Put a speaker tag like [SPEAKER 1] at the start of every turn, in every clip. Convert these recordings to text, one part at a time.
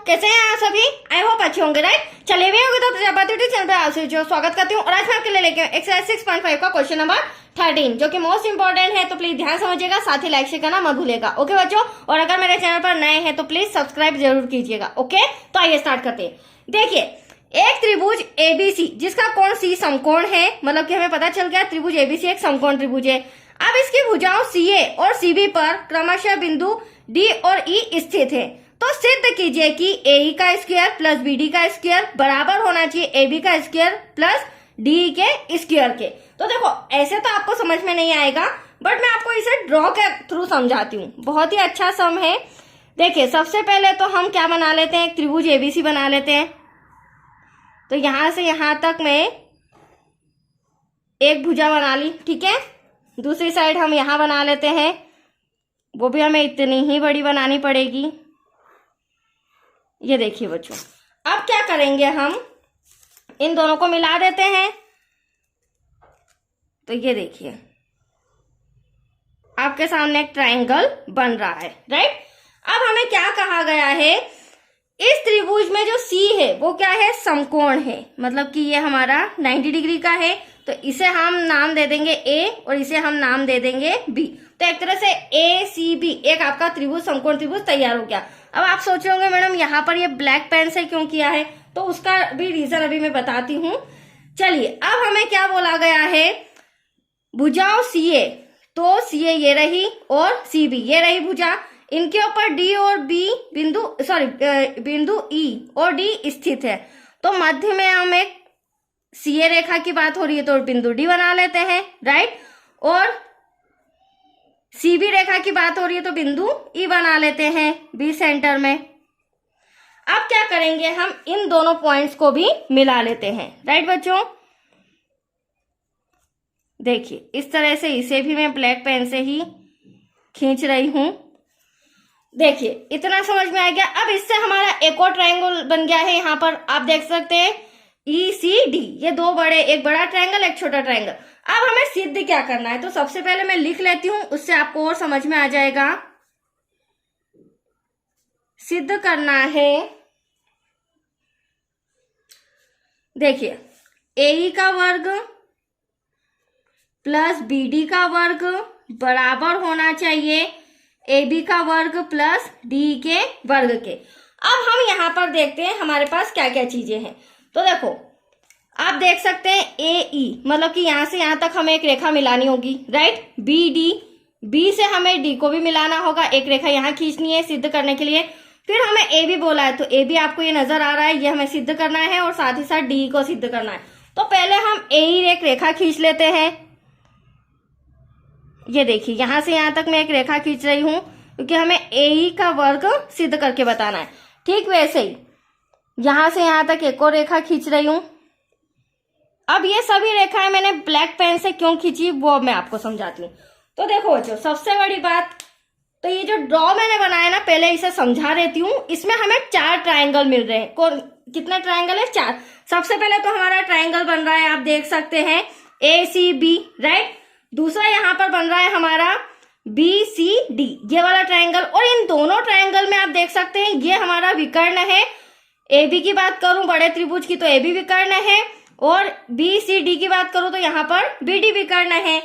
[SPEAKER 1] कैसे हैं आप सभी? आई होप अच्छे होंगे, राइट? चले हुए होंगे तो प्रजापति चैनल पर आपसे जो स्वागत करती हूँ और आज मैं आपके लिए लेके एक्सरसाइज 6.5 का क्वेश्चन नंबर 13 जो कि मोस्ट इंपॉर्टेंट है, तो प्लीज ध्यान समझिएगा, साथ ही लाइक शेयर करना मत भूलिएगा। ओके बच्चों, और अगर मेरे चैनल पर नए हैं तो प्लीज सब्सक्राइब जरूर कीजिएगा। ओके, तो आइए स्टार्ट करते हैं। देखिए, एक त्रिभुज एबीसी जिसका कोण सी समकोण है, मतलब कि हमें पता चल गया त्रिभुज एबीसी एक समकोण त्रिभुज है। अब इसकी भुजाओं सीए और सीबी पर क्रमशः बिंदु डी और ई स्थित है, तो सिद्ध कीजिए कि एई का स्क्वायर प्लस बीडी का स्क्वायर बराबर होना चाहिए एबी का स्क्वायर प्लस डी के स्क्वायर के। तो देखो, ऐसे तो आपको समझ में नहीं आएगा, बट मैं आपको इसे ड्रॉ के थ्रू समझाती हूँ। बहुत ही अच्छा सम है। देखिए, सबसे पहले तो हम क्या बना लेते हैं, एक त्रिभुज एबीसी बना लेते हैं। तो यहां से यहां तक मैं एक भुजा बना ली, ठीक है। दूसरी साइड हम यहां बना लेते हैं, वो भी हमें इतनी ही बड़ी बनानी पड़ेगी। ये देखिए बच्चों, अब क्या करेंगे, हम इन दोनों को मिला देते हैं। तो ये देखिए, आपके सामने एक ट्रायंगल बन रहा है, राइट। अब हमें क्या कहा गया है, इस त्रिभुज में जो सी है वो क्या है, समकोण है, मतलब कि ये हमारा 90 डिग्री का है। तो इसे हम नाम दे देंगे ए और इसे हम नाम दे देंगे बी। तो एक तरह से ए सी बी एक आपका त्रिभुज, समकोण त्रिभुज तैयार हो गया। अब आप सोच रहे होंगे मैडम यहाँ पर ये ब्लैक पेन से क्यों किया है, तो उसका भी रीजन अभी मैं बताती हूँ। चलिए, अब हमें क्या बोला गया है, भुजाओं सीए, तो सीए ये रही और सीबी ये रही भुजा, इनके ऊपर डी और बी बिंदु ई और डी स्थित है। तो मध्य में हम एक सीए रेखा की बात हो रही है तो बिंदु डी बना लेते हैं, राइट। और सीबी रेखा की बात हो रही है तो बिंदु ई बना लेते हैं बी सेंटर में। अब क्या करेंगे, हम इन दोनों पॉइंट्स को भी मिला लेते हैं, राइट बच्चों। देखिए, इस तरह से इसे भी मैं ब्लैक पेन से ही खींच रही हूं। देखिए, इतना समझ में आ गया। अब इससे हमारा एक और ट्रायंगल बन गया है। यहाँ पर आप देख सकते हैं ई सी डी, ये दो बड़े, एक बड़ा ट्रायंगल एक छोटा ट्रायंगल। अब हमें सिद्ध क्या करना है, तो सबसे पहले मैं लिख लेती हूं, उससे आपको और समझ में आ जाएगा। सिद्ध करना है, देखिए, ए का वर्ग प्लस बीडी का वर्ग बराबर होना चाहिए ए बी का वर्ग प्लस डी के वर्ग के। अब हम यहां पर देखते हैं हमारे पास क्या क्या चीजें हैं। तो देखो, आप देख सकते हैं ए ई, मतलब कि यहां से यहां तक हमें एक रेखा मिलानी होगी, राइट। बी डी, बी से हमें डी को भी मिलाना होगा, एक रेखा यहां खींचनी है सिद्ध करने के लिए। फिर हमें ए बी बोला है, तो ए बी आपको ये नजर आ रहा है, ये हमें सिद्ध करना है और साथ ही साथ डी को सिद्ध करना है। तो पहले हम ए ई एक रेखा खींच लेते हैं। ये देखिए, यहां से यहां तक मैं एक रेखा खींच रही हूं क्योंकि हमें ए ई का वर्ग सिद्ध करके बताना है। ठीक वैसे ही यहां से यहां तक एक और रेखा खींच रही हूं। अब ये सभी रेखाएं मैंने ब्लैक पेन से क्यों खींची वो मैं आपको समझाती हूँ। तो देखो बच्चों, सबसे बड़ी बात, तो ये जो ड्रॉ मैंने बनाया ना, पहले इसे समझा देती हूँ। इसमें हमें 4 ट्रायंगल मिल रहे हैं। कौन, कितने ट्रायंगल है, 4। सबसे पहले तो हमारा ट्रायंगल बन रहा है, आप देख सकते हैं ए सी बी, राइट। दूसरा यहां पर बन रहा है हमारा बी सी डी, ये वाला ट्रायंगल। और इन दोनों ट्रायंगल में आप देख सकते हैं ये हमारा विकर्ण है। ए बी की बात करूं बड़े त्रिभुज की, तो ए बी विकर्ण है, और बी सी डी की बात करूं तो यहाँ पर बी डी विकर्ण है।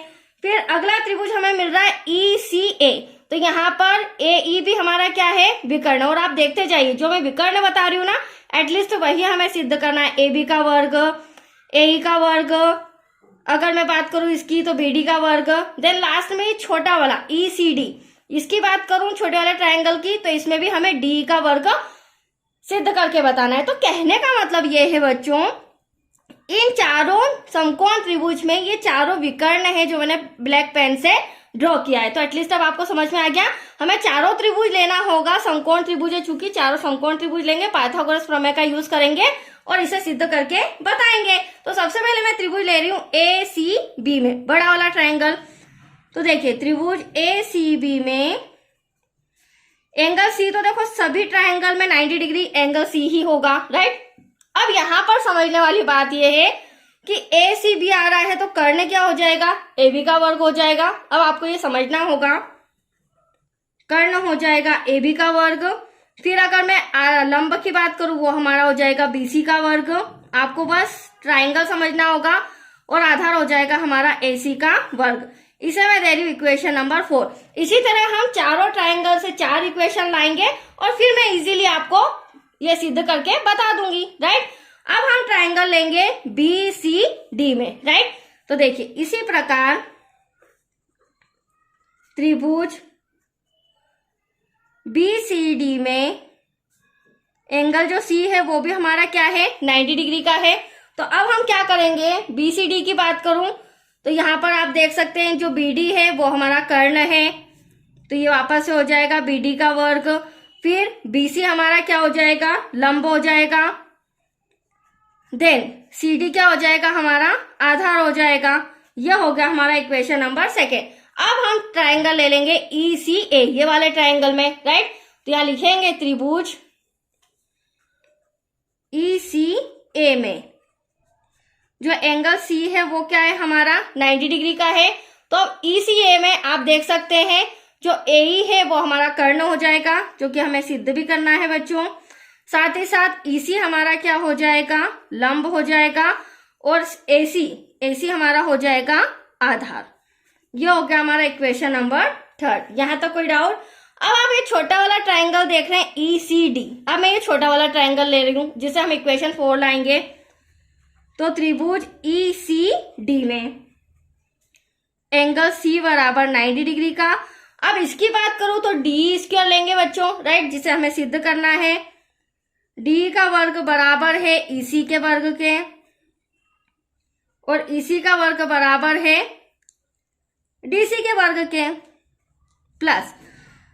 [SPEAKER 1] फिर अगला त्रिभुज हमें मिल रहा है ई सी ए, तो यहाँ पर ए ई भी हमारा क्या है, विकर्ण। और आप देखते जाइए, जो मैं विकर्ण बता रही हूँ ना, एटलीस्ट वही हमें सिद्ध करना है। ए बी का वर्ग, ए ई का वर्ग, अगर मैं बात करूं इसकी तो बीडी का वर्ग। देन लास्ट में छोटा वाला ई सी डी, इसकी बात करूं छोटे वाले ट्रायंगल की, तो इसमें भी हमें डी का वर्ग सिद्ध करके बताना है। तो कहने का मतलब ये है बच्चों, इन चारों समकोण त्रिभुज में ये चारों विकर्ण है जो मैंने ब्लैक पेन से ड्रॉ किया है। तो एटलीस्ट अब आपको समझ में आ गया, हमें चारों त्रिभुज लेना होगा, समकोण त्रिभुज है, चूंकि चारों समकोण त्रिभुज लेंगे, पाइथागोरस प्रमेय का यूज करेंगे और इसे सिद्ध करके बताएंगे। तो सबसे पहले मैं त्रिभुज ले रही हूं ए सी बी में, बड़ा वाला ट्रायंगल। तो देखिए, त्रिभुज ए सी बी में एंगल सी, तो देखो सभी ट्रायंगल में 90 डिग्री एंगल सी ही होगा, राइट। अब यहां पर समझने वाली बात यह है कि ए सी बी आ रहा है तो कर्ण क्या हो जाएगा, ए बी का वर्ग हो जाएगा। अब आपको ये समझना होगा, कर्ण हो जाएगा ए बी का वर्ग फिर अगर मैं लंब की बात करूं वो हमारा हो जाएगा BC का वर्ग। आपको बस ट्राइंगल समझना होगा और आधार हो जाएगा हमारा AC का वर्ग। इसे मैं दे रही हूं इक्वेशन नंबर 4। इसी तरह हम चारों ट्राइंगल से 4 इक्वेशन लाएंगे और फिर मैं इजीली आपको ये सिद्ध करके बता दूंगी, राइट। अब हम ट्राइंगल लेंगे BCD में, राइट। तो देखिए इसी प्रकार त्रिभुज BCD में एंगल जो C है वो भी हमारा क्या है, 90 डिग्री का है। तो अब हम क्या करेंगे, BCD की बात करूं तो यहां पर आप देख सकते हैं जो BD है वो हमारा कर्ण है, तो ये वापस से हो जाएगा BD का वर्ग। फिर BC हमारा क्या हो जाएगा, लंब हो जाएगा। देन CD क्या हो जाएगा, हमारा आधार हो जाएगा। यह हो गया हमारा इक्वेशन नंबर 2। अब हम ट्राइंगल ले लेंगे ECA, ये वाले ट्राइंगल में, राइट। तो यहां लिखेंगे त्रिभुज ECA में जो एंगल C है वो क्या है, हमारा 90 डिग्री का है। तो अब ECA में आप देख सकते हैं जो AE है वो हमारा कर्ण हो जाएगा, जो कि हमें सिद्ध भी करना है बच्चों। साथ ही साथ EC हमारा क्या हो जाएगा, लंब हो जाएगा। और AC हमारा हो जाएगा आधार। ये हो गया हमारा इक्वेशन नंबर 3। यहां तक कोई डाउट? अब आप ये छोटा वाला ट्राइंगल देख रहे हैं ECD। अब मैं ये छोटा वाला ट्राइंगल ले रही हूं जिसे हम इक्वेशन 4 लाएंगे। तो त्रिभुज ECD में एंगल C बराबर 90 डिग्री का। अब इसकी बात करूं तो D² लेंगे बच्चों, राइट, जिसे हमें सिद्ध करना है। D का वर्ग बराबर है EC के वर्ग के और EC का वर्ग बराबर है DC के वर्ग के प्लस।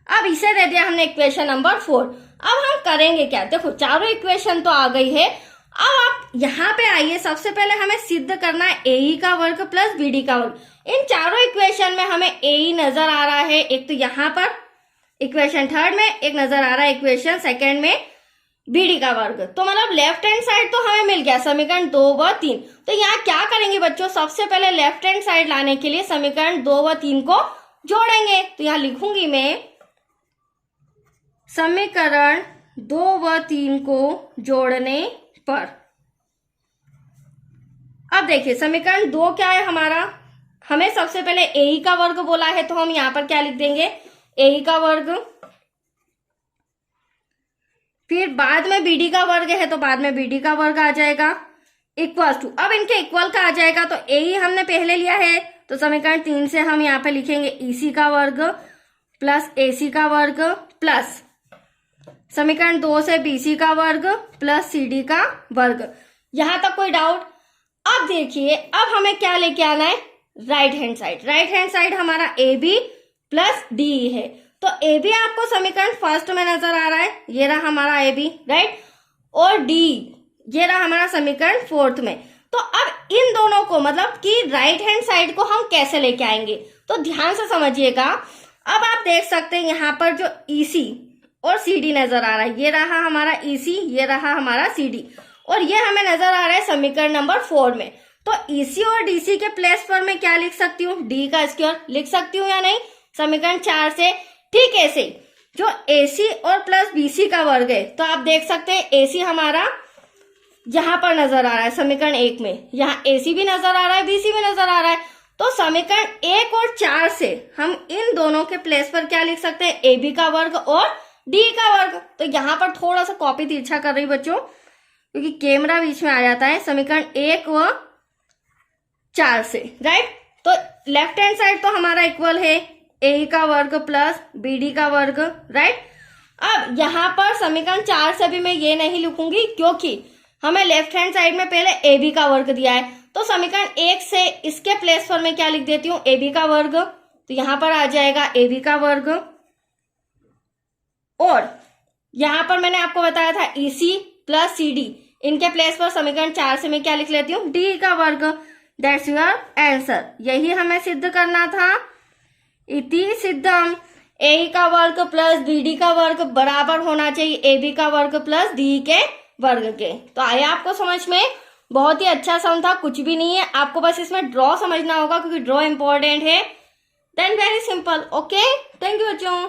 [SPEAKER 1] अब इसे दे दिया हमने इक्वेशन नंबर 4। अब हम करेंगे क्या, देखो चारों इक्वेशन तो आ गई है। अब आप यहाँ पे आइए, सबसे पहले हमें सिद्ध करना है AE का वर्ग प्लस BD का वर्ग। इन चारों इक्वेशन में हमें AE नजर आ रहा है, एक तो यहाँ पर इक्वेशन 3 में, एक नजर आ रहा है इक्वेशन 2 में BD का वर्ग। तो मतलब लेफ्ट हैंड साइड तो हमें मिल गया, समीकरण 2 व 3। तो यहाँ क्या करेंगे बच्चों, सबसे पहले लेफ्ट हैंड साइड लाने के लिए समीकरण 2 व 3 को जोड़ेंगे। तो यहाँ लिखूंगी मैं समीकरण 2 व 3 को जोड़ने पर। अब देखिए समीकरण 2 क्या है हमारा, हमें सबसे पहले AE का वर्ग बोला है, तो हम यहाँ पर क्या लिख देंगे, AE का वर्ग। फिर बाद में BD का वर्ग है तो बाद में BD का वर्ग आ जाएगा इक्वल टू। अब इनके इक्वल का आ जाएगा, तो AE हमने पहले लिया है तो समीकरण 3 से हम यहाँ पे लिखेंगे EC का वर्ग प्लस AC का वर्ग प्लस समीकरण 2 से BC का वर्ग प्लस CD का वर्ग। यहां तक कोई डाउट? अब देखिए अब हमें क्या लेके आना है, right hand side. Right hand side हमारा AB प्लस DE है, तो AB आपको समीकरण 1 में नजर आ रहा है, ये रहा हमारा AB, राइट। और D ये रहा हमारा समीकरण 4 में। तो अब इन दोनों को मतलब कि राइट हैंड साइड को हम कैसे लेके आएंगे, तो ध्यान से समझिएगा। अब आप देख सकते हैं यहाँ पर जो EC और CD नजर आ रहा है, ये रहा हमारा EC, ये रहा हमारा CD, और ये हमें नजर आ रहा है समीकरण नंबर 4 में। तो EC और DC के प्लेस पर मैं क्या लिख सकती हूँ, D का स्क्वायर लिख सकती हूँ या नहीं, समीकरण 4 से। ठीक ऐसे जो AC और प्लस BC का वर्ग है, तो आप देख सकते हैं AC हमारा यहाँ पर नजर आ रहा है समीकरण 1 में, यहाँ AC भी नजर आ रहा है, BC भी नजर आ रहा है। तो समीकरण 1 और 4 से हम इन दोनों के प्लेस पर क्या लिख सकते हैं, AB का वर्ग और D का वर्ग। तो यहाँ पर थोड़ा सा कॉपी तिरछा कर रही बच्चों, क्योंकि कैमरा बीच में आ जाता है, समीकरण 1 व 4 से, राइट। तो लेफ्ट हैंड साइड तो हमारा इक्वल है AE का वर्ग प्लस BD का वर्ग, राइट। अब यहाँ पर समीकरण 4 से भी मैं ये नहीं लिखूंगी, क्योंकि हमें लेफ्ट हैंड साइड में पहले AB का वर्ग दिया है। तो समीकरण 1 से इसके प्लेस पर मैं क्या लिख देती हूँ, AB का वर्ग। तो यहाँ पर आ जाएगा AB का वर्ग, और यहाँ पर मैंने आपको बताया था EC प्लस CD, इनके प्लेस पर समीकरण 4 से मैं क्या लिख लेती हूँ, D का वर्ग। That's your answer. यही हमें सिद्ध करना था। इति सिद्धम AE का वर्ग प्लस BD का वर्ग बराबर होना चाहिए AB का वर्ग प्लस DE के वर्ग के। तो आया आपको समझ में? बहुत ही अच्छा सम था, कुछ भी नहीं है, आपको बस इसमें ड्रॉ समझना होगा, क्योंकि ड्रॉ इंपॉर्टेंट है। Then very simple. Okay, thank you बच्चों।